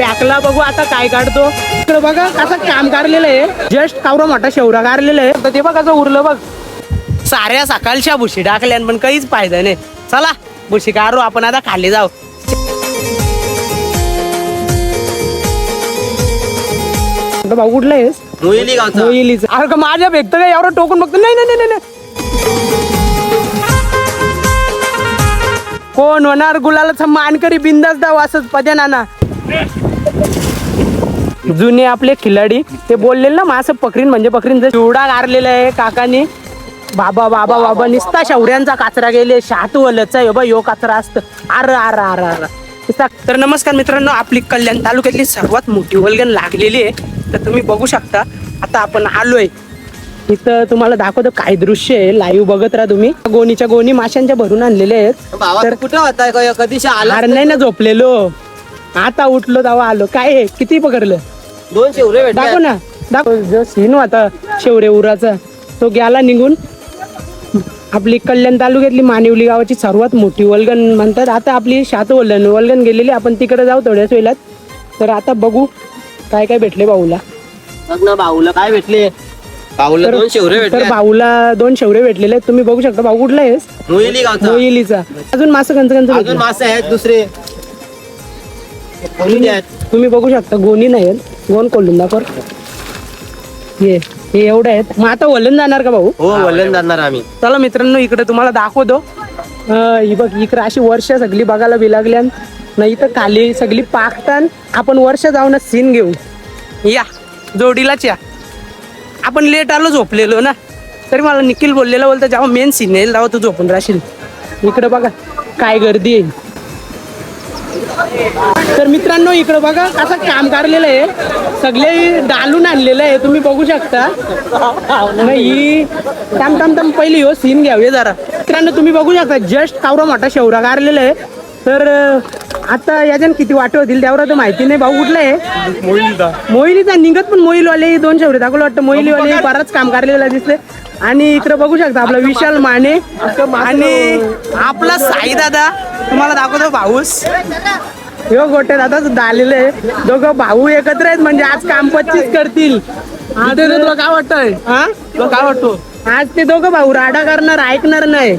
पॅकला बघू आता काय काढतो. इकडे बघा कसं काम काढलेलं आहे. जस्ट कावरा मोठा शेवरा काढलेला आहे. तर ते बघ कसं उरलं बघ. साऱ्या सकाळच्या भुशी टाकल्या पण काहीच फायदा नाही. चला भुशी काढू आपण आता खाली जाऊ. भाऊ कुठला आहेस? मोहिलीच. अरे का माझ्या भेटतं काय एवढं टोकून बघतो. नाही नाही नाही नाही कोण होणार गुलालाचा मानकरी बिंदास दाव असंच पद्या नाना. जुने आपले खिलाडी ते बोललेले ना मासं पकरीन म्हणजे पकरीन. चिवडा गारलेला आहे काकानी. बाबा बाबा बाबा निस्ता शौर्यांचा काचरा गेले. शातवलचा यो काचरा असत. आर आर आर आर. तर नमस्कार मित्रांनो, आपली कल्याण तालुक्यातली सर्वात मोठी वल्गन लागलेली आहे. तर तुम्ही बघू शकता. आता आपण आलोय इथं. तुम्हाला दाखवतो काय दृश्य आहे. लाईव्ह बघत राहा तुम्ही. गोणीच्या गोणी माशांच्या भरून आणलेले आहेत. तर कुठं होता कधीशी आला? अरे नाही ना झोपलेलो. आता उठलो तेव्हा आलो. काय आहे किती पकडलं? 2 शेवरे भेटले. दाखव ना दाखव. जो सीन होता शेवरे उराचा तो गेला निघून. आपली कल्याण तालुक्यातली मानिवली गावाची सर्वात मोठी वल्गन म्हणतात. आता आपली वल्गन गेलेली. आपण तिकडे जाऊ थोड्याच वेळात. तर आता बघू काय काय भेटले भाऊला. बघ ना भाऊला काय भेटले. भाऊला 2 शेवरे तर भेटले. भाऊला 2 शेवरे भेटलेले आहेत. तुम्ही बघू शकता. भाऊ कुठला आहेस? मोहिली गावचा. मोहिलीचा. अजून मासे कंच अजून मासे आहेत दुसरे. कोणी आहेत? तुम्ही बघू शकता. गोणी नाही आहेत. गोण कोल्हून दाखव. हे एवढे आहेत. मग आता वलन जाणार का भाऊ? हो वलन जाणार आम्ही. चला मित्रांनो इकडे तुम्हाला दाखवतो. ही बघ इकडे अशी वर्ष सगळी बघायला बिलागल्या. नाही तर खाली सगळी पाकतान. आपण वर्ष जाऊन सीन घेऊ या जोडीलाच या. आपण लेट आलो झोपलेलो ना. तरी मला निखिल बोललेला बोलतो जेव्हा मेन सीन येईल तेव्हा तू झोपून राहशील. इकडे बघा काय गर्दी आहे. तर मित्रांनो इकडे बघा कसं काम काढलेलं आहे. सगळे डालून आणलेलं आहे. तुम्ही बघू शकता. नाही थांब पहिली हो सीन घ्यावे जरा. मित्रांनो तुम्ही बघू शकता. जस्ट कावरा मोठा शेवरा काढलेला आहे. तर आता याच्यानं किती वाटे होतील त्यावर तर माहिती नाही. भाऊ कुठला आहे? मोहिलीचा निघत. पण मोहिलवाले 2 शेवरे दाखवलं वाटतं. मोहिलीवाले बराच काम काढलेला दिसते. आणि इकडे बघू शकता आपला विशाल माने आणि आपला साई दादा. तुम्हाला दाखवतो भाऊस. यो गोटे दादा सुद्धा आलेले आहे. दोघं भाऊ एकत्र आहेत म्हणजे आज काम 25 करतील. तुला काय वाटतंय? हा तुला काय वाटतो? आज ते दोघं भाऊ राडा करणार ऐकणार नाही.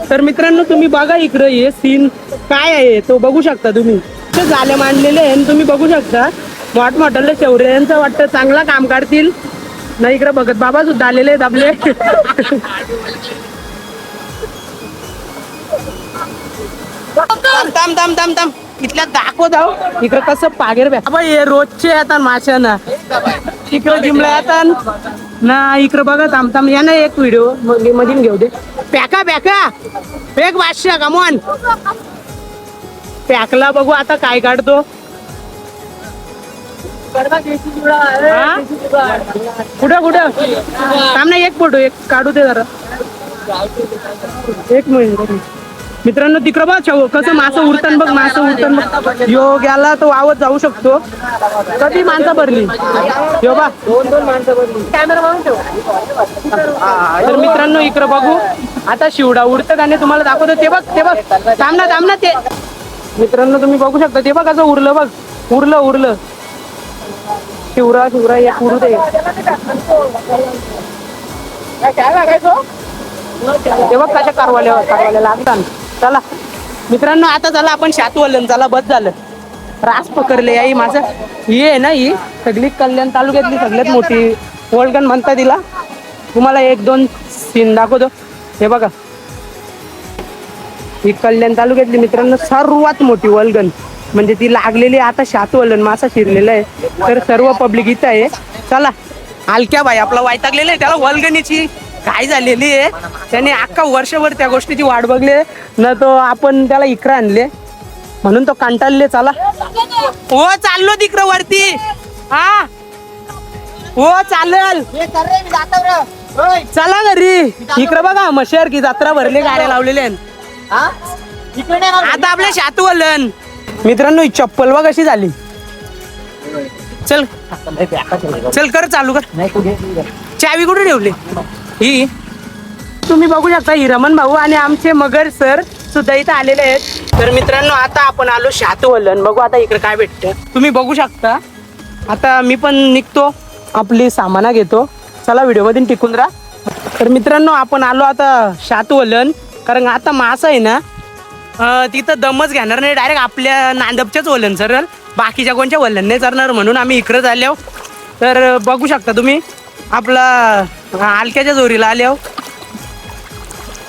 तर मित्रांनो तुम्ही बघा इकडे हे सीन काय आहे तो बघू शकता तुम्ही. ते झाले मांडलेले आहे. तुम्ही बघू शकता मोठमोठाले शेवरे यांचं वाटतं चांगला काम काढतील. नाही इकडे बघत बाबा सुद्धा आलेले आहेत आपले. थांब इथल्या दाखवत आहो. इकडे कसं पागेर बाबा हे रोजचे येतात माशांना. इकडे जिमला येतात ना. इकडे बघा थांब या ना एक व्हिडिओ मधून घेऊ दे. पॅका एक 500 कमॉन. पॅकला बघू आता काय काढतो. कुठं थांब ना एक फोटो एक काढू दे जरा. एक मिनिट मित्रांनो तिकडं बघ कसं मासं उरतान बघ. मासं उरतान बघ. यो गेला तो वावत जाऊ शकतो. कधी माणसं भरली यो बा 2 माणसं भरली. तर मित्रांनो इकडं बघू आता शिवडा उडतं का नाही तुम्हाला दाखवतो. ते बघ थांब ना ते. मित्रांनो तुम्ही बघू शकता. ते बघ कसं उरलं बघ. उरलं शिवरा एक उरू दे. ते बघ कशा कारवाल्या लागतात. चला मित्रांनो आता चला आपण शातवलन. चला बस झालं. रास पकडले आई माझं. ही आहे ना ही सगळी कल्याण तालुक्यातली सगळ्यात मोठी वल्गन म्हणतात तिला. तुम्हाला 1-2 सीन दाखवतो. हे बघा ही कल्याण तालुक्यातली मित्रांनो सर्वात मोठी वल्गन म्हणजे ती लागलेली. आता शातवलन मासा शिरलेला आहे. तर सर्व पब्लिक इथं आहे. चला हलक्या बाई आपला वैतागलेला आहे. त्याला वल्गनीची काय झालेली आहे. त्याने अख्खा वर्षभर त्या गोष्टीची वाट बघली ना. तो आपण त्याला इकडे आणले म्हणून तो कंटाळले. चला हो चाललो तिकडं वरती. हा हो चालेल. चला घरी. इकडे बघा मशहर की जत्रा भरली. गाड्या लावलेल्या आता आपल्या शातवलन. मित्रांनो ही चप्पल बघ कशी झाली. चल कर चालू कर. चावी कुठे ठेवली ही? तुम्ही बघू शकता ही रमण भाऊ आणि आमचे मगर सर सुद्धा इथं आलेले आहेत. तर मित्रांनो आता आपण आलो शातवलन. बघू आता इकडे काय भेटतं. तुम्ही बघू शकता. आता मी पण निघतो, आपली सामाना घेतो. चला व्हिडिओमध्ये टिकून राहा. तर मित्रांनो आपण आलो आता शातवलन. कारण आता मासा आहे ना तिथं दमच घेणार नाही, डायरेक्ट आपल्या नांदपच्याच वलन सरळ, बाकीच्या कोणच्या वलन नाही चरणार, म्हणून आम्ही इकडंच आलो. तर बघू शकता तुम्ही आपला हलक्याच्या जोरीला आलो.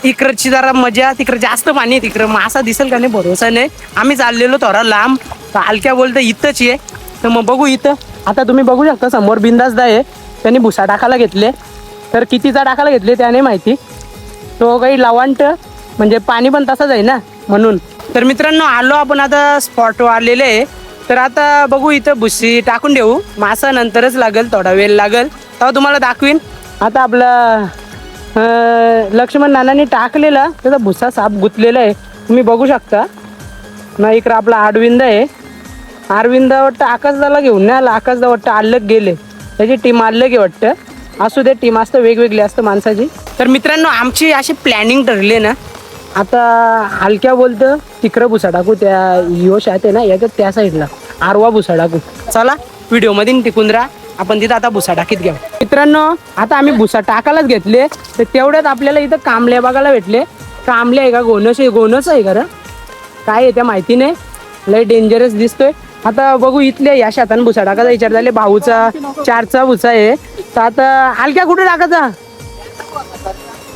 इकडची जरा मजा, तिकडं जास्त पाणी आहे, तिकडं मासा दिसेल का नाही भरोसा नाही. आम्ही चाललेलो थोडा लांब, तर हलक्या बोलतं इथंच आहे. तर मग बघू इथं. आता तुम्ही बघू शकता समोर बिंदासदा आहे, त्यांनी भुसा टाकायला घेतले. तर कितीचा टाकायला घेतले त्याने माहिती. तो काही लावांट म्हणजे पाणी पण तसंच आहे ना म्हणून. तर मित्रांनो आलो आपण आता स्पॉटवर आलेले आहे. तर आता बघू इथं भुसी टाकून देऊ. मासा नंतरच लागेल, थोडा वेळ लागेल, तेव्हा तुम्हाला दाखवीन. आता आपला लक्ष्मण नानांनी टाकलेला त्याचा भुसा साप गुंतलेला आहे, तुम्ही बघू शकता ना. इकडं आपला आडविंद आहे. आरविंद वाटतं आकाशदाला घेऊन नाही आला, आकाशदा वाटतं अलग गेले, त्याची टीम अलग आहे वाटतं. असू दे, टीम असतं वेगवेगळी असतं माणसाची. तर मित्रांनो आमची अशी प्लॅनिंग ठरली ना, आता हलक्या बोलतं तिकडं भुसा टाकू, त्या योश आहे ना याच्यात त्या साईडला आरवा भुसा टाकू. चला व्हिडिओमध्ये टिकून राहा, आपण तिथं आता भुसा टाकीत घ्या. मित्रांनो आता आम्ही भुसा टाकायलाच घेतले, तर तेवढ्यात आपल्याला इथं कांबल्या बघायला भेटले. कांबले आहे का गोनस आहे? गोनस आहे का काय आहे त्या माहिती नाही, लय डेंजरस दिसतोय. आता बघू इथले या शेतान भुसा टाकायचा विचार झाले. भाऊचा 4चा भुसा आहे. तर आता हलक्या कुठे टाकायचा?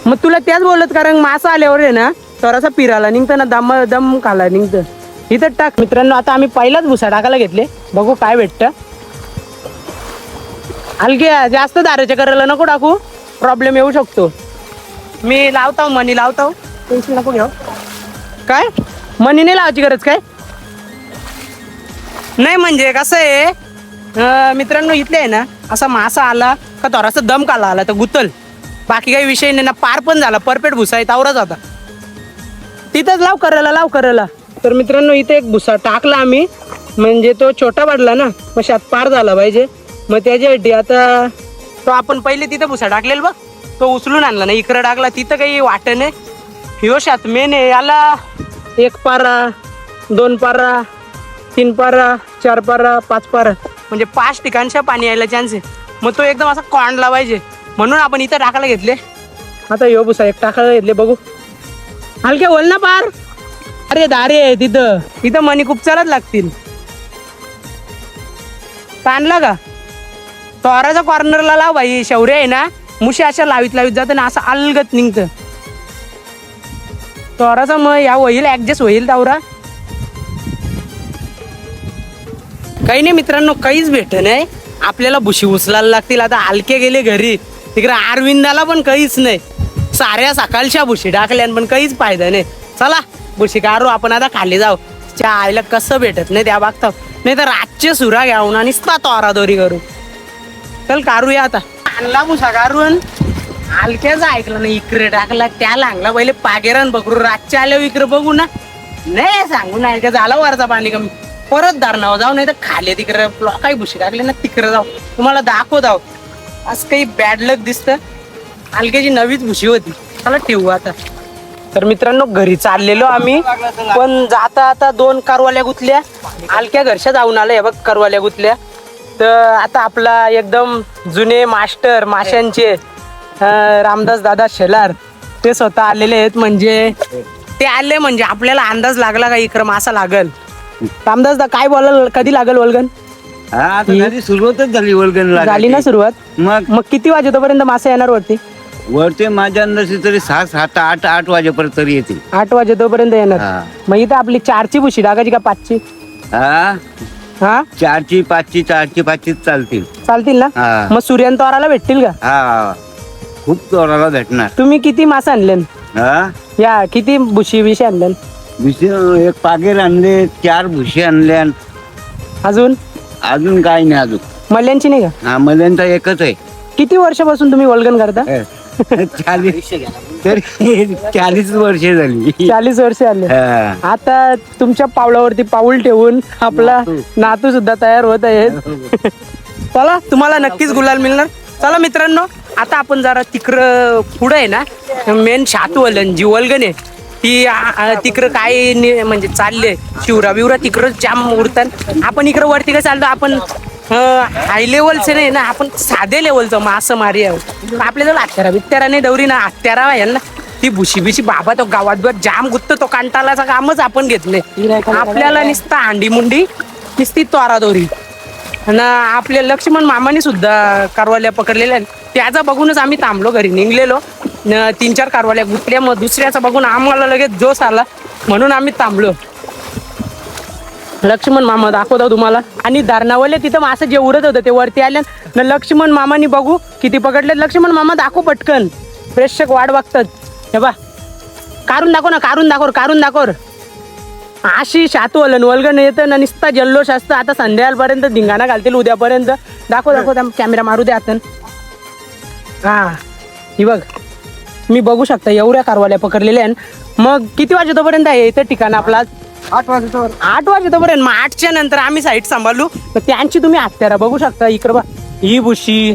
मग तुला त्याच बोलत, कारण मासा आल्यावर आहे ना थोडासा पिराला निघतं ना, दम खाला निघतं. इथं टाक. मित्रांनो आता आम्ही पहिलाच भुसा टाकायला घेतले, बघू काय भेटतं. हलक्या जास्त दाराच्या करायला नको टाकू, प्रॉब्लेम येऊ शकतो. मी लावतो, मनी लावतो, टेन्शन नको घेऊ. काय मनी नाही लावायची गरज काय नाही. म्हणजे कसं आहे मित्रांनो, इथले आहे ना असा मासा आला का थोडासा दम काला आला तर गुतल, बाकी काही विषय नाही ना. पार पण झाला, परफेक्ट भुसा आहे, तावराच होता. तिथंच लाव करायला. तर मित्रांनो इथे एक भुसा टाकला आम्ही, म्हणजे तो छोटा वाढला ना, मग शात पार झाला पाहिजे. मग त्याच्यासाठी आता तो आपण पहिले तिथं भुसा टाकलेला बघ, तो उचलून आणला ना इकडं टाकला. तिथं काही वाटत नाही. ह्यो शात मेन आहे, याला 1 पारा 2 पारा 3 पारा 4 पारा 5 पारा म्हणजे 5 ठिकाणच्या पाणी यायला चान्स आहे. मग तो एकदम असा कॉंडला पाहिजे, म्हणून आपण इथं टाकायला घेतले. आता ह्यो भुसा एक टाकायला घेतले, बघू हलक्या बोल ना पार. अरे दारे आहे तिथं मनी खूप चालत लागतील. ताणला का तोराच्या कॉर्नरला लाव भाई. शौर्य आहे ना मुशी अशा लावीत जातं ना, असं अलगत निघतं तोराचा. मग या होईल ऍडजस्ट होईल तावरा. काही नाही मित्रांनो, काहीच भेट नाही आपल्याला. भुशी उचलायला लागतील. आता हलके गेले घरी, तिकडे अरविंदाला पण काहीच नाही. साऱ्या सकाळच्या भुशी टाकल्या पण काहीच फायदा नाही. चला भुशी काढू आपण आता, खाली जाऊ. त्या आईला कसं भेटत नाही त्या बघता, नाही तर रातचे सुरा घ्यावून आणि तोरादोरी करू. चल काढूया आता. आणला भुसा काढून, हलक्याचा ऐकलं नाही इकडे टाकला, त्या लागला पहिले पागेरान पकडू. रातच्या आल्यावर इकडे बघू ना, नाही सांगू ना ऐका, झाला वरचा पाणी कमी, परत दारणावर जाऊ, नाही तर खाली तिकडे काही भुशी टाकले ना तिकडे जाऊ, तुम्हाला दाखवत आहो. असं काही बॅड लक दिसतं. हलक्याची नवीच भुशी होती. चला ठेवू आता. तर मित्रांनो घरी चाललेलो आम्ही, पण जाता आता 2 कारवाल्या गुतल्या. हलक्या घरच्या जाऊन आल्या बघ कारवाल्या गुतल्या. तर आता आपला एकदम जुने मास्टर माशांचे रामदास दादा शेलार ते स्वतः आलेले आहेत. म्हणजे ते आले म्हणजे आपल्याला अंदाज लागला का इकडं मासा लागल. रामदास दा काय बोलाल, कधी लागल वल्गन? सुरुवातच झाली वल्गन झाली ना सुरुवात. मग किती वाजेपर्यंत मासा येणार वरती? वरते माझ्या अंदाजे तरी 6 7 8 वाजेपर्यंत तरी येतील. 8 वाजेपर्यंत येणार. मग इथं आपली 4ची भुशी टाकायची का 5ची? हा 4ची 5ची 4ची 5ची चालतील ना. मग सूर्यन तोराला भेटतील का? हा खूप तोराला भेटणार. तुम्ही किती मासा आणले? या किती भुशी विषय आणले? एक पागेर आणले, 4 भुशी आणल्या. अजून काय नाही. अजून मल्यांची नाही का? हा मल्यांचा एकच आहे. किती वर्षापासून तुम्ही वल्गन करता? 40 वर्षे झाली. 40 वर्ष आले. आता तुमच्या पावलावरती पाऊल ठेवून आपला नातू सुद्धा तयार होत आहेत. चला तुम्हाला नक्कीच गुलाल मिळणार. चला मित्रांनो आता आपण जरा तिकडं पुढे आहे ना मेन शातवलन जी वल्गन आहे तिकडं काय म्हणजे चालले शिवरा बिवरा तिकडं जाम उडतात. आपण इकडं वरती काय चालतो, आपण हाय लेवलचे नाही ना, आपण साधे लेवलचं मासेमारी आहे. आपल्याजवळ हत्यारा बित्यारा नाही, डवरी ना हत्यारा आहे ना, ती भुशी बिशी बाबा तो गावात जाम गुत्त तो कंटालाचा कामच आपण घेतले. आपल्याला नुसता हांडी मुंडी नुसती तोरादोरी. आणि आपल्या लक्ष्मण मामाने सुद्धा कारवाल्या पकडलेल्या, त्याचा बघूनच आम्ही थांबलो, घरी निघलेलो. 3-4 कारवाल्या गुतल्या, मग दुसऱ्याचा बघून आम्हाला लगेच जोश आला म्हणून आम्ही थांबलो. लक्ष्मण मामा दाखवतो तुम्हाला. आणि धरणावाले तिथं मासे जे उरत होतं ते वरती आल्या ना, लक्ष्मण मामानी बघू किती पकडले. लक्ष्मण मामा दाखव पटकन, प्रेक्षक वाट बघतात. हे बा काढून दाखव ना, काढून दाखव. अशी शातू वल्गन येतं ना, निस्ता जल्लोष असतं. आता संध्याकाळपर्यंत धिंगाणा घालतील, उद्यापर्यंत. दाखव कॅमेरा मारू द्या आपण. हा ही बघ, मी बघू शकता एवढ्या कारवाल्या पकडलेल्या आहे. मग किती वाजेपर्यंत आहे इथं ठिकाण आपला? 8 वाजेपर्यंत. 8 वाजेपर्यंत. मग 8च्या नंतर आम्ही साईड सांभाळलो. तर त्यांची तुम्ही हत्यारा बघू शकता. इकडं बा, ही बुशी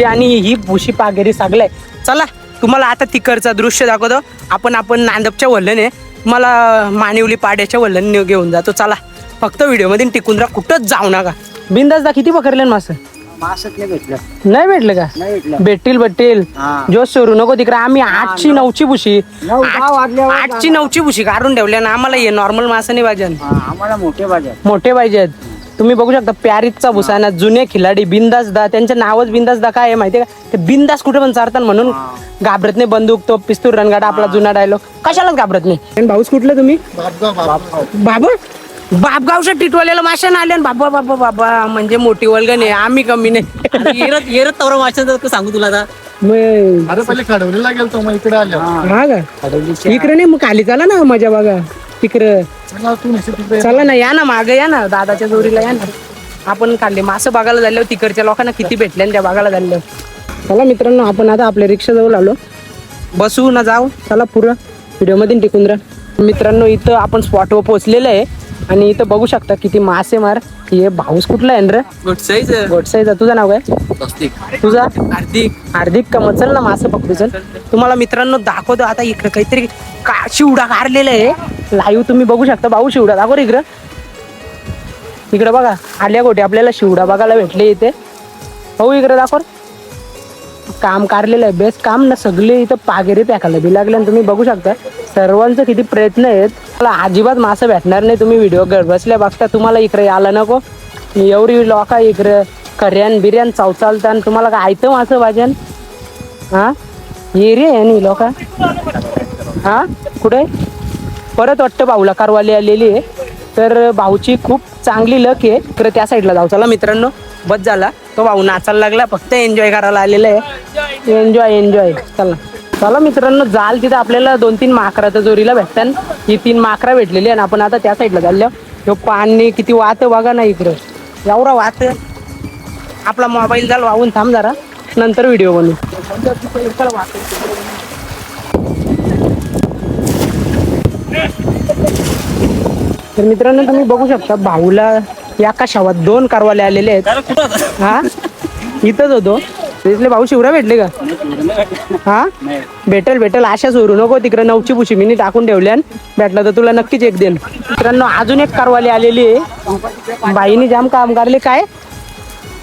आणि ही बुशी पागेरी सगळं. चला तुम्हाला आता तिकडचा दृश्य दाखवतो. आपण नांदपच्या वल्लने, मला मानिवली पाड्याच्या वल्लने घेऊन जातो. चला फक्त व्हिडिओ मध्ये टिकून राहा, कुठंच जाऊ नका. बिंदास किती पकडले मासे? मासच नाही भेटलं. नाही भेटले का? नाही भेटलं. भेटतील. हा. जोश सोडू नको तिकडे. आम्ही 8ची 9ची बुशी 9-10 वाजल्यावर 8ची 9ची बुशी काढून ठेवल्या ना. आम्हाला हे नॉर्मल मासे नाही पाहिजे, आम्हाला मोठे पाहिजेत. तुम्ही बघू शकता प्यारीचा भुसा ना, जुने खिलाडी बिंदास दा, त्यांचं नावच बिंदास दा. काय आहे माहितीये का, ते बिंदास कुठे पण चालतात म्हणून घाबरत नाही. बंदूक तो पिस्तूल रणगाडा आपला जुना डायलॉग, कशालाच घाबरत नाही. भाऊस कुठलं तुम्ही? बाबा बापगावच्या टिटवाल्याला माशाने आले. बाबा म्हणजे मोठी वल्गन आहे, आम्ही कमी नाही. येरत तवरा माशाचं सांगू तुला आता. अरे पहिले खडवलीला गेलतो, मग इकडे आलो. हा का? इकडे नाही, मग खाली चला ना, मजा बघा तिकडं. चला ना, या ना मागे, या ना दादाच्या जोडीला या ना. आपण खाल्ले मासे बघायला झाले, तिकडच्या लोकांना किती भेटले त्या बघायला झालं. चला मित्रांनो, आपण आता आपल्या रिक्षा जवळ आलो. बसू ना जाऊ, चला पुरं व्हिडिओ मध्ये टिकून राहा. मित्रांनो इथं आपण स्पॉटवर पोहोचलेलं आहे आणि इथं बघू शकता किती मासे मार. हे भाऊस कुठला आहे रे? गोडसाईचा. तुझं नाव काय? तुझा? हार्दिक का? मग चल ना मासे पकडू. चल तुम्हाला मित्रांनो दाखवतो आता. इकडं काहीतरी शिवडा काढलेला आहे लाईव्ह, तुम्ही बघू शकता. भाऊ शिवडा दाखव इकडं. इकडं बघा, आल्या गोटे आपल्याला शिवडा बघायला भेटले इथे. भाऊ इकडे दाखव. काम काढलेलं आहे, बेस्ट काम ना. सगळे इथं पागेरी पॅकायला बी लागले. तुम्ही बघू शकता सर्वांचं किती प्रयत्न आहेत. मला अजिबात मासे भेटणार नाही. तुम्ही व्हिडिओ घर बसल्या बघता. तुम्हाला इकडे यायला नको. एवढी लोक इकडे कर्यान बिर्यान चालतात. तुम्हाला काय ऐकतं मासं भाजन? हा ये रे आणि लोक. हा कुठे परत वाटतं भाऊला कारवाली आलेली आहे. तर भाऊची खूप चांगली लक आहे. तर त्या साईडला जाऊ. चला मित्रांनो, बस झाला. तो भाऊ नाचायला लागला, फक्त एन्जॉय करायला आलेला आहे. एन्जॉय. चला मित्रांनो, जाल तिथं आपल्याला 2-3 माकराच्या जोरीला भेटतात. ही 3 माकरा भेटलेली आहे. आपण आता त्या साईडला चाललो. तो पाणी किती वाहत बघा ना इकडं, एवढा वाहत. आपला मोबाईल जाल वाहून थांब जरा, नंतर व्हिडिओ बनवू. तर मित्रांनो तुम्ही बघू शकता भाऊला या कशावात 2 कारवाले आलेले आहेत. हा इथंच होतो. तिथले भाऊ शिवरा भेटले का? हा भेटेल. आशा सोडू नको. तिकडे 9ची बुशी मी टाकून ठेवल्या. भेटलं तर तुला नक्कीच एक देईन. मित्रांनो अजून एक कारवाली आलेली आहे. बाईनी जाम काम करले. काय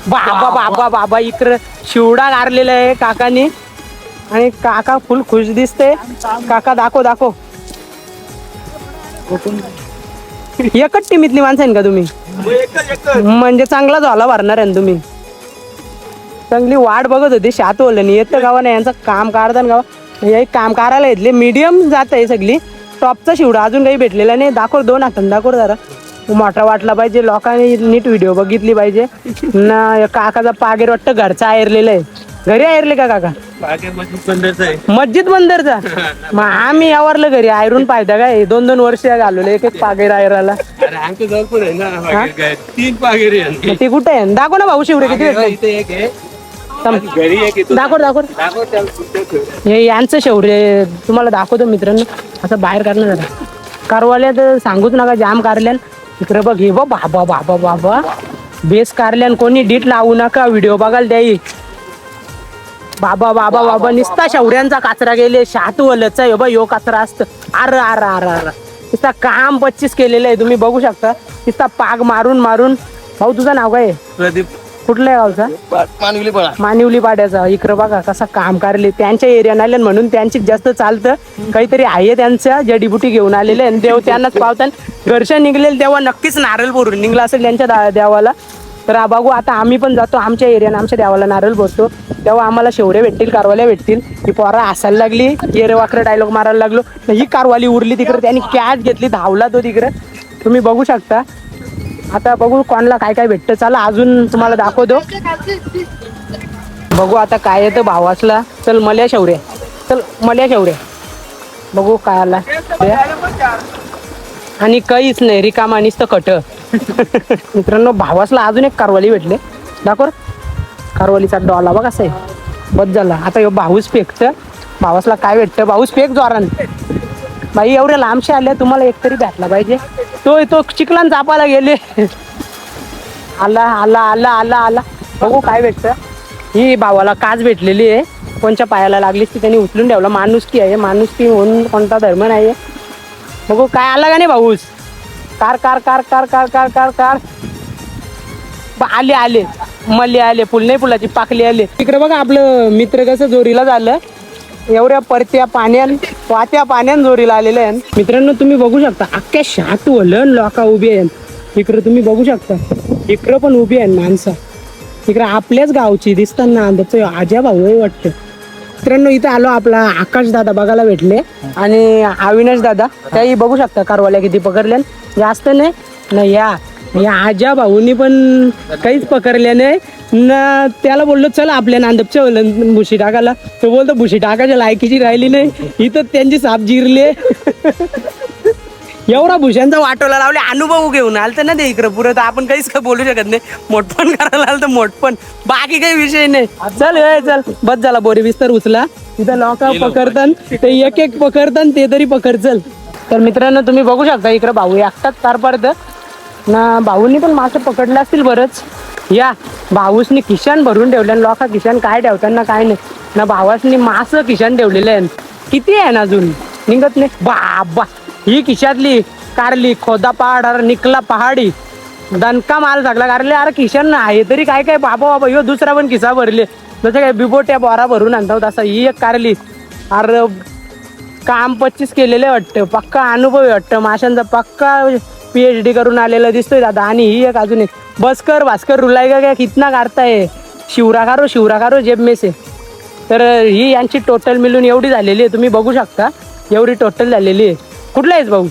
बाबा इकडं शिवडा गारलेला आहे काकानी. आणि काका फुल खुश दिसते. काका दाखव. एकच टीमीतली माणसं आहे का तुम्ही? म्हणजे चांगला झाला भरणार आहे तुम्ही. चांगली वाट बघत होती. शात बोललं नाही येतं गावा नाही यांचं काम काढतात गावा. हे काम करायला येतले. मीडियम जात आहे सगळी. टॉपचा शिवडा अजून काही भेटलेला नाही. दाखव 2 हातांनी दाखव जरा. मोठा वाटला पाहिजे. लोकांनी नीट व्हिडिओ बघितली पाहिजे ना. काकाचा पागेर वाटतं घरचा आयरलेला आहे. घरी आयरले का काका? मस्जिद बंदरचा. मग आम्ही यावरलं घरी आयरून पाहिजे काय. 2-2 वर्ष घालवले एक पागेर आयराला. 3 पागेरी आहे. ते कुठे आहे? दाखव ना भाऊ शिवडे किती भेटले. दाखव. हे यांचं शौर्य तुम्हाला दाखवतो मित्रांनो. असं बाहेर काढणं जरा. कारवाल्यात सांगूच नका जाम कारल्यान. इकडे बघ. हे बाबा बेस कारल्यान. कोणी डीट लावू नका. व्हिडिओ बघायला द्याई. बाबा बाबा बाबा निस्ता शौर्यांचा काचरा गेले शातवलचा यो काचरा असतं अर अर अर अर निस्ता काम 25 केलेलं आहे तुम्ही बघू शकता निस्ता पाग मारून मारून. भाऊ तुझं नाव काय आहे? प्रदीप कुठल्या गावचा? मानविली पळा. मानिवली पाड्याचा. इकडं बघा कसा काम करले त्यांच्या एरियान आले म्हणून त्यांची जास्त चालतं काहीतरी आहे त्यांच्या जडीबुटी घेऊन आलेले आणि देव त्यांनाच पावतात घरच्या निघलेले तेव्हा नक्कीच नारळ भरून निघला असेल त्यांच्या देवाला. तर बघू आता आम्ही पण जातो आमच्या एरियानं आमच्या देवाला नारळ भरतो तेव्हा आम्हाला शेवरे भेटतील कारवाल्या भेटतील. ही पोरा हसायला लागली येरे वाकडे डायलॉग मारायला लागलो ही कारवाली उरली तिकडे त्यांनी कॅच घेतली धावला तो तिकडे तुम्ही बघू शकता. आता बघू कोणाला काय काय भेटतं चला अजून तुम्हाला दाखवतो. बघू आता काय येतं भावासला. चल मल्या शौर्य चल मल्या शौर्य बघू काय आला आणि काहीच नाही रिकामा नुसतं कट. मित्रांनो भावासला अजून एक कारवाली भेटले दाखव कारवालीचा डॉला बघ असं आहे बस झाला. आता ह्यो भाऊस फेकतं भावासला काय भेटतं भाऊस फेक जोरान. बाई एवढ्या लांबशे आल्या तुम्हाला एकतरी भेटला पाहिजे. तो चिखलान चापायला गेले आला आला आला आला आला बघू काय भेटतं. ही भावाला काच भेटलेली आहे कोणच्या पायाला लागलीच ती त्यांनी उचलून ठेवला. माणुसकी आहे माणुसकी म्हणून कोणता धर्म नाही आहे. बघू काय आला का नाही भाऊस. Car car car car car car car car आले आले मल्ले आले फुल नाही फुलाची पाकली आले. तिकडे बघा आपलं मित्र कसं जोरीला झालं एवढ्या परत्या पाण्यान वात्या पाण्यान जोरीला आलेलं आहे. मित्रांनो तुम्ही बघू शकता अख्ख्या शात वलन लोका उभी आहेत. इकडं तुम्ही बघू शकता इकडं पण उभी आहे माणसं. इकडं आपल्याच गावची दिसताना अंदाज आज्या भाऊ आहे वाटतं. मित्रांनो इथं आलो आपला आकाश दादा बघायला भेटले आणि अविनाश दादा त्याही बघू शकता कारवाल्या किती पकडल्या जास्त नाही या आज्या भाऊनी पण काहीच पकडल्या नाही ना. त्याला बोललो चल आपल्या नांदपच्या भुशी टाकायला तो बोलतो भुशी टाकायच्या लायकीची राहिली नाही इथं त्यांची साप जिरले. एवढा भुशांचा वाटोला लावले अनुभव घेऊन आलतं ना ते इकडं पुरं तर आपण काहीच काय बोलू शकत नाही. मोठपण करायला आलं तर मोठपण बाकी काही विषय नाही. चल बस झाला बोरी बिस्तर उचला तिथं लोक पकडतात ते एक पकडतात ते तरी पकड चल. तर मित्रांनो तुम्ही बघू शकता इकडं भाऊ एकटाच तार पडतं ना. भाऊनी पण मासे पकडले असतील बरंच. या भाऊसनी किशान भरून ठेवले लोका किशान काय ठेवताना काय नाही ना. भावासनी मास किशान ठेवलेले आहे किती आहे ना अजून निघत नाही. बाबा ही खिशातली कारली खोदा पहाड अरे निकला पहाडी दणका माल सगळा कारले अरे किशान आहे तरी काय काय बाबा बाबा ह्यो दुसरा पण खिसा भरले जसं काय बिबोट्या बोरा भरून आणतात असा ही एक कारली अरे काम 25 केलेलं वाटतं पक्का अनुभव वाटतं माशांचा पक्का PhD करून आलेला दिसतोय दादा. आणि ही एक अजून एक भास्कर रुलायगा क्या कितना काढताय शिवराकारो जेब में से. तर ही यांची टोटल मिळून एवढी झालेली आहे तुम्ही बघू शकता एवढी टोटल झालेली आहे. कुठला आहेस भाऊ?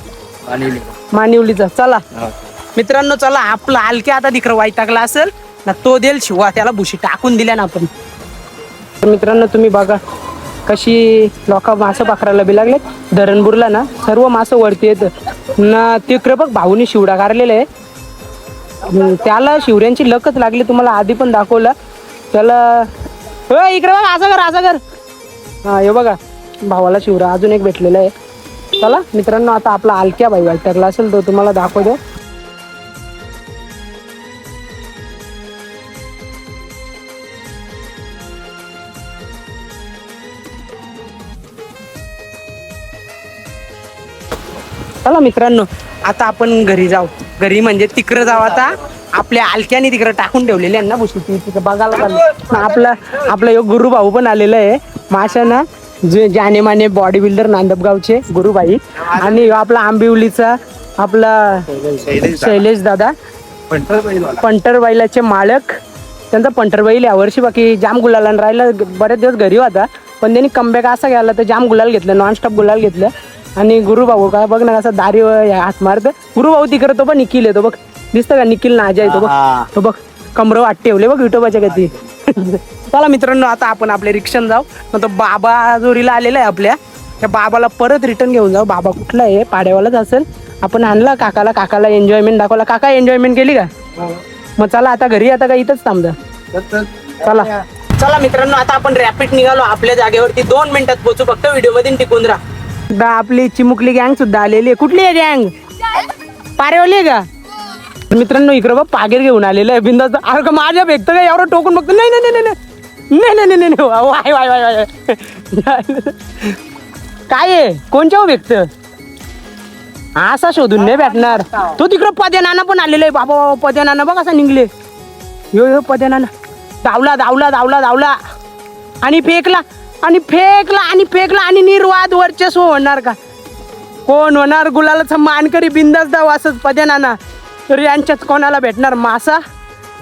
मानिवलीचा. चला मित्रांनो चला आपला हलक्या आता तिकडं वैतागला असेल ना तो देईल शिवा त्याला भुशी टाकून दिल्या ना आपण. तर मित्रांनो तुम्ही बघा कशी लोक मासं पकडायला बी लागलेत. धरणबुरला ना सर्व मासं वरती येत ना. तिकडे बघ भाऊनी शिवडा काढलेला आहे त्याला शिवऱ्यांची लकच लागली तुम्हाला आधी पण दाखवलं त्याला. इकडे बघ असं कर हा हे बघा भावाला शिवरा अजून एक भेटलेला आहे. चला मित्रांनो आता आपला हलक्या भाई वैतागला असेल तो तुम्हाला दाखवतो. चला मित्रांनो आता आपण घरी जाऊ. घरी म्हणजे तिकडं जाऊ. आता आपल्या हलक्याने तिकडं टाकून ठेवलेले आहे ना भुशी तिकडं बघायला चाललं. आपला एक गुरु भाऊ पण आलेला आहे माशाना जे जाने माने बॉडी बिल्डर नांदपगावचे गुरुबाई आणि आपला आंबिवलीचा आपला शैलेश दादा पंटरबाईलाचे मालक. त्यांचा पंटरबाईल यावर्षी बाकी जाम गुलाल राहिला बरेच दिवस घरी होता पण त्यांनी कमबॅक असा गेला तर जाम गुलाल घेतलं नॉनस्टॉप गुलाल घेतलं. आणि गुरुभाऊ काय बघ ना कसा दारी हात मारत गुरुभाऊ तिकडे तो पण निखिल येतो बघ दिसतं का निखिल नाजा येतो बघ तो बघ कमर वाट ठेवले बघ विठोबाच्या गती. चला मित्रांनो आता आपण आपल्या रिक्षाने जाऊ. मग तो बाबा जोरीला आलेला आहे आपल्या त्या बाबाला परत रिटर्न घेऊन जाऊ. बाबा कुठला आहे पाड्यावालाच असेल. आपण आणला काकाला एन्जॉयमेंट दाखवला. काका एन्जॉयमेंट केली का? मग चला आता घरी आता का इथंच थांबतं. चला मित्रांनो आता आपण रॅपिड निघालो आपल्या जागेवरती 2 मिनिटात पोहोचू फक्त व्हिडिओ मध्ये टिकून राहा. आपली चिमुकली गँग सुद्धा आलेली आहे. कुठली आहे गँग? पारेवाली आहे का? मित्रांनो इकडं बघ पागेर घेऊन आलेलं आहे बिंदास. अरे का माझ्या भेटतं का एवढं टोकून बघतो नाही नाही वाय वाय वाय वाय काय आहे कोणच्या व्यक्त असा शोधून नाही भेटणार. तो तिकडं पद्या नाना पण आलेला आहे बाबा. पद्या नाना बघ असा निघले. यो पद्या नाना धावला धावला धावला धावला आणि फेकला आणि फेकला आणि फेकला आणि निर्वाद वर्चस्व होणार का? कोण होणार गुलालाचा मानकरी बिंदास धाव असंच पद्या नाना. तर यांच्यात कोणाला भेटणार मासा,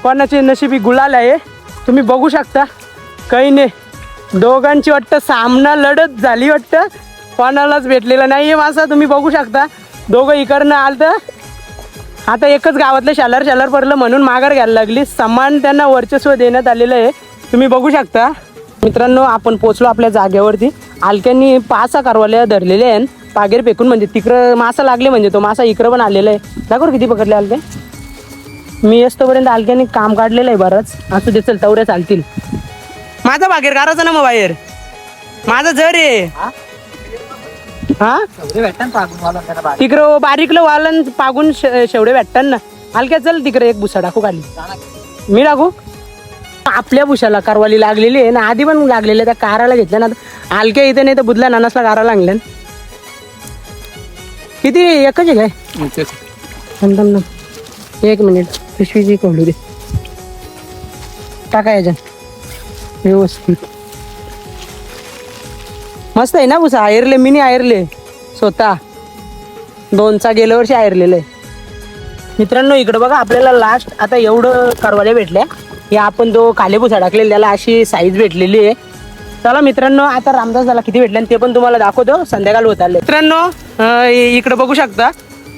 कोणाचे नशिबी गुलाल आहे तुम्ही बघू शकता. काही नाही दोघांची वाटतं सामना लढत झाली वाटतं. कोणालाच भेटलेला नाही आहे मासा. तुम्ही बघू शकता दोघं इकडनं आलं. आता एकच गावातलं शालर पडलं म्हणून माघार घ्यायला लागली. समान त्यांना वर्चस्व देण्यात आलेलं आहे. तुम्ही बघू शकता मित्रांनो. आपण पोचलो आपल्या जागेवरती. आलक्यांनी 5 कारवाल्या धरलेले आहेत पागेर फेकून. म्हणजे तिकडं मासा लागले म्हणजे तो मासा इकडं पण आलेला आहे. दाखव किती पकडले आलके. मी असतोपर्यंत आलक्याने काम काढलेलं आहे बरंच. असू दे चल तवऱ्या चालतील. माझा बागेर काराचा ना मग बाहेर माझा जर आहे हा तिकडं बारीकलं वालन पागून शेवडे भेटतात ना. हलक्या चल तिकडे एक भुसा टाकू खाली. मी टाकू. आपल्या भुशाला कारवाली लागलेली आहे ना. आधी पण लागलेली त्या काराला घेतल्या ना. हलक्या इथे नाही तर बुधल्या नानासला कारा लागल्या. किती एकच आहे काय थांब ना 1 मिनिट. पिशवीची खोलू दे. टाका याच्यात व्यवस्थित. मस्त आहे ना भुसा. आयरले मिनी आयरले स्वतः 2चा गेल्या वर्षी आयरलेलं आहे. मित्रांनो इकडं बघा आपल्याला लास्ट आता एवढं कारवाल्या भेटल्या. या आपण तो काले भुसा टाकलेला त्याला अशी साईज भेटलेली आहे. चला मित्रांनो आता रामदास झाला किती भेटले ते पण तुम्हाला दाखवतो. संध्याकाळ होत आले. मित्रांनो इकडं बघू शकता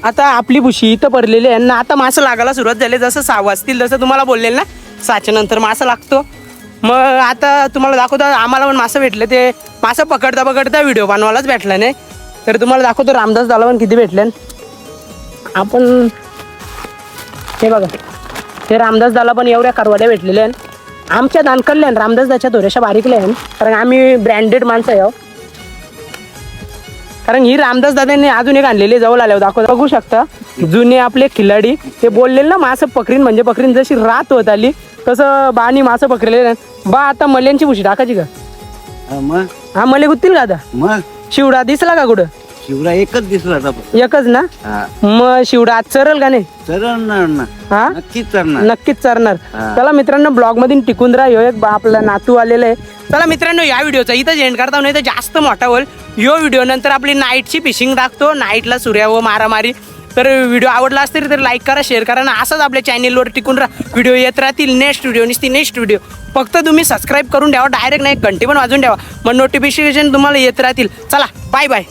आता आपली भुशी इथं भरलेली आहे ना. आता मासं लागायला सुरुवात झाली. जसं 6 वाजतील जसं तुम्हाला बोललेलं ना 6च्या नंतर मासा लागतो. मग आता तुम्हाला दाखवतो. आम्हाला पण मासं भेटले. ते मासं पकडता पकडता व्हिडिओ बनवायलाच भेटला नाही. तर तुम्हाला दाखवतो रामदास झाला पण किती भेटले. आपण हे बघा हे रामदास दाला पण एवढ्या कारवाल्या भेटलेल्या आहेत. आमच्या दानकडल्या रामदास दाच्या थोड्याशा बारीकल्या आहेत. कारण आम्ही ब्रँडेड माणसं आहे. कारण ही रामदास दादांनी अजून एक आणलेली जवळ आल्यावर दाखवतो. बघू शकता जुने आपले खिलाडी ते बोललेले ना मासं पकडीन म्हणजे पकडीन. जशी रात होत आली तसं बानी मासं पकडलेले बा. आता मल्यांची भुशी टाकायची का? हा मले गुत्तील का आता? मग शिवडा दिसला का कुठं? शिवरा एकच दिसला आता. एकच ना. मग शिवडा आज चरल का नाही? चरणार ना. हा नक्कीच चरणार. नक्कीच चरणार. चला मित्रांनो ब्लॉग मध्ये टिकून राहा. ह्यो एक आपला नातू आलेला आहे. चला मित्रांनो या व्हिडिओचा इथं एंड करता नाही तर जास्त मोठा होईल. ह्यो व्हिडिओ नंतर आपली नाईटची फिशिंग टाकतो. नाईटला सूर्या व मारामारी. तर व्हिडिओ आवडला असेल तर लाईक करा शेअर करा ना. असंच आपल्या चॅनेलवर टिकून राहा. व्हिडिओ येत राहतील. नेक्स्ट व्हिडिओ फक्त तुम्ही सबस्क्राईब करून ठेवा. डायरेक्ट नाही घंटी पण वाजून ठेवा. मग नोटिफिकेशन तुम्हाला येत राहतील. चला बाय बाय.